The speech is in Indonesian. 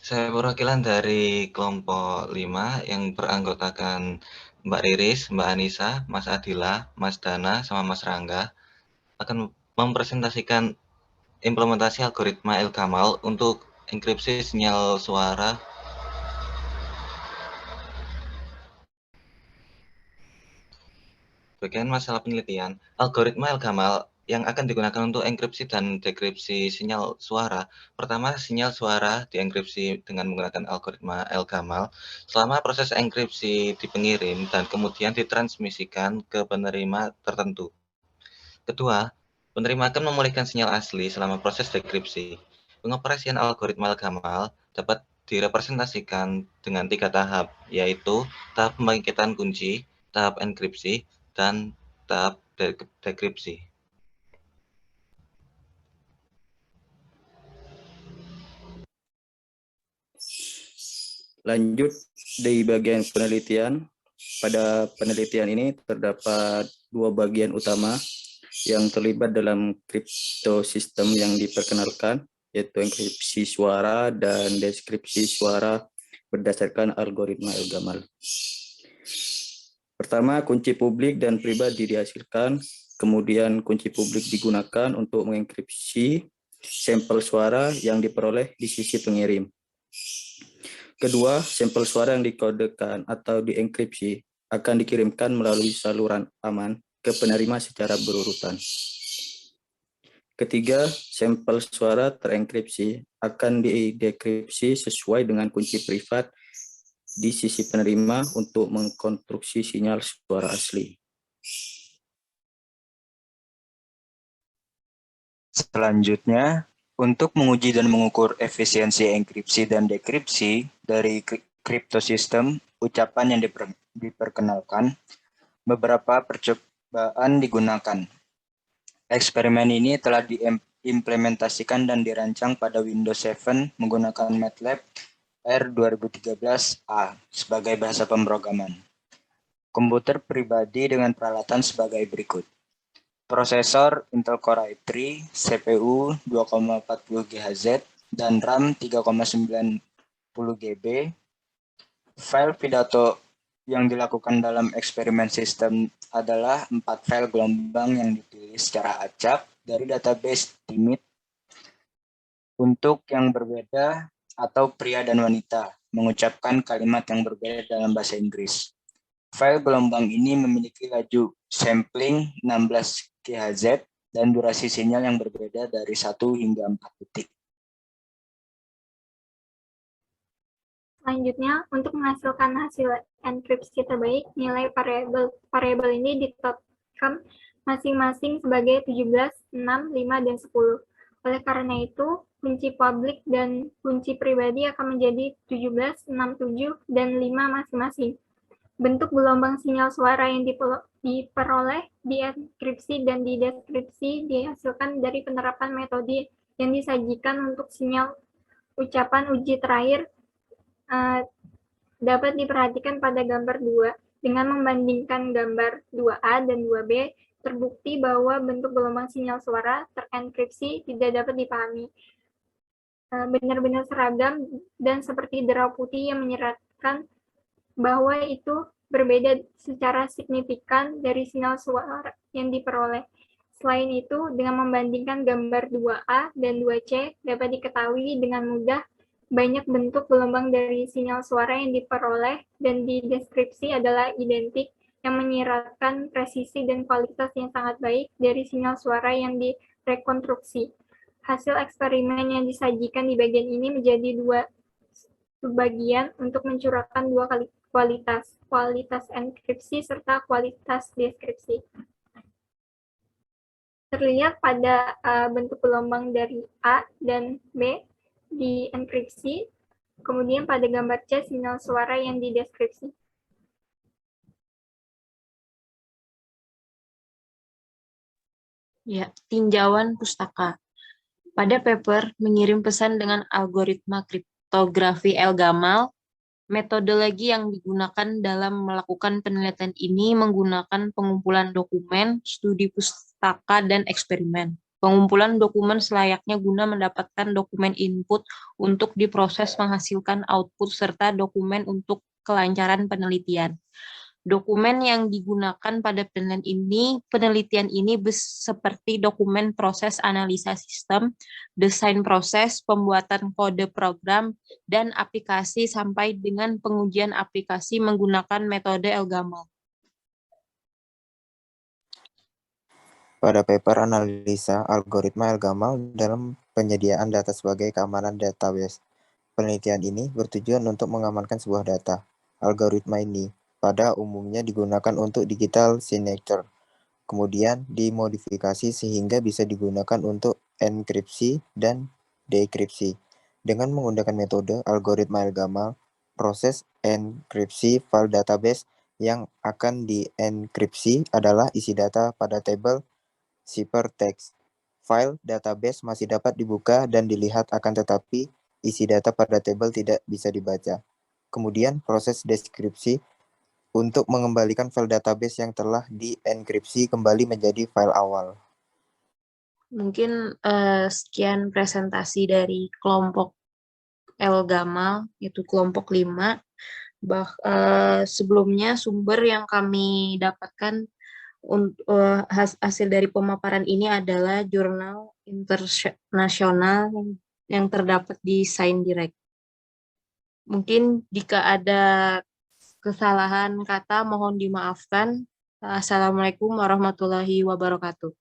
Saya perwakilan dari kelompok 5 yang beranggotakan Mbak Riris, Mbak Anissa, Mas Adila, Mas Dana, sama Mas Rangga, akan mempresentasikan implementasi algoritma El-Gamal untuk enkripsi sinyal suara. Bagian masalah penelitian, algoritma El-Gamal yang akan digunakan untuk enkripsi dan dekripsi sinyal suara. Pertama, sinyal suara dienkripsi dengan menggunakan algoritma El-Gamal selama proses enkripsi di pengirim dan kemudian ditransmisikan ke penerima tertentu. Kedua, penerima akan memulihkan sinyal asli selama proses dekripsi. Pengoperasian algoritma El-Gamal dapat direpresentasikan dengan 3 tahap, yaitu tahap pembangkitan kunci, tahap enkripsi, dan tahap dekripsi. Lanjut di bagian penelitian. Pada penelitian ini terdapat 2 bagian utama yang terlibat dalam kriptosistem yang diperkenalkan, yaitu enkripsi suara dan deskripsi suara berdasarkan algoritma El-Gamal. Pertama, kunci publik dan pribadi dihasilkan, kemudian kunci publik digunakan untuk mengenkripsi sampel suara yang diperoleh di sisi pengirim. Kedua, sampel suara yang dikodekan atau dienkripsi akan dikirimkan melalui saluran aman ke penerima secara berurutan. Ketiga, sampel suara terenkripsi akan didekripsi sesuai dengan kunci privat di sisi penerima untuk mengkonstruksi sinyal suara asli. Selanjutnya, untuk menguji dan mengukur efisiensi enkripsi dan dekripsi dari kriptosistem ucapan yang diperkenalkan, beberapa percobaan digunakan. Eksperimen ini telah diimplementasikan dan dirancang pada Windows 7 menggunakan MATLAB R2013A sebagai bahasa pemrograman. Komputer pribadi dengan peralatan sebagai berikut. Prosesor Intel Core i3, CPU 2,40 GHz, dan RAM 3,90 GB. File pidato yang dilakukan dalam eksperimen sistem adalah 4 file gelombang yang ditulis secara acak dari database TIMIT untuk yang berbeda atau pria dan wanita mengucapkan kalimat yang berbeda dalam bahasa Inggris. File gelombang ini memiliki laju sampling 16 GHz dan durasi sinyal yang berbeda dari 1 hingga 4 detik. Selanjutnya, untuk menghasilkan hasil enkripsi terbaik, nilai variabel ini ditetapkan masing-masing sebagai 17, 6, 5, dan 10. Oleh karena itu, kunci publik dan kunci pribadi akan menjadi 17, 6, 7, dan 5 masing-masing. Bentuk gelombang sinyal suara yang diperoleh, dienkripsi, dan dideskripsi dihasilkan dari penerapan metode yang disajikan untuk sinyal ucapan uji terakhir dapat diperhatikan pada gambar 2. Dengan membandingkan gambar 2A dan 2B, terbukti bahwa bentuk gelombang sinyal suara terenkripsi tidak dapat dipahami. Benar-benar seragam dan seperti derau putih yang menyeratkan bahwa itu berbeda secara signifikan dari sinyal suara yang diperoleh. Selain itu, dengan membandingkan gambar 2A dan 2C, dapat diketahui dengan mudah banyak bentuk gelombang dari sinyal suara yang diperoleh dan dideskripsi adalah identik, yang menyiratkan presisi dan kualitas yang sangat baik dari sinyal suara yang direkonstruksi. Hasil eksperimen yang disajikan di bagian ini menjadi 2 subbagian untuk mencurahkan 2 kualitas enkripsi serta kualitas deskripsi. Terlihat pada bentuk gelombang dari A dan B di enkripsi, kemudian pada gambar C sinyal suara yang dideskripsi. Ya, tinjauan pustaka. Pada paper mengirim pesan dengan algoritma kriptografi El-Gamal, metodologi yang digunakan dalam melakukan penelitian ini menggunakan pengumpulan dokumen, studi pustaka, dan eksperimen. Pengumpulan dokumen selayaknya guna mendapatkan dokumen input untuk diproses menghasilkan output serta dokumen untuk kelancaran penelitian. Dokumen yang digunakan pada penelitian ini seperti dokumen proses analisa sistem, desain proses, pembuatan kode program, dan aplikasi sampai dengan pengujian aplikasi menggunakan metode Elgamal. Pada paper analisa algoritma Elgamal dalam penyediaan data sebagai keamanan database, penelitian ini bertujuan untuk mengamankan sebuah data. Algoritma ini pada umumnya digunakan untuk digital signature, kemudian dimodifikasi sehingga bisa digunakan untuk enkripsi dan dekripsi. Dengan menggunakan metode algoritma Elgamal, proses enkripsi file database yang akan dienkripsi adalah isi data pada tabel ciphertext. File database masih dapat dibuka dan dilihat, akan tetapi isi data pada tabel tidak bisa dibaca. Kemudian proses deskripsi untuk mengembalikan file database yang telah dienkripsi kembali menjadi file awal. Mungkin sekian presentasi dari kelompok Elgamal, yaitu kelompok 5. Sebelumnya sumber yang kami dapatkan hasil dari pemaparan ini adalah jurnal internasional yang terdapat di ScienceDirect. Mungkin jika ada kesalahan kata mohon dimaafkan. Assalamualaikum warahmatullahi wabarakatuh.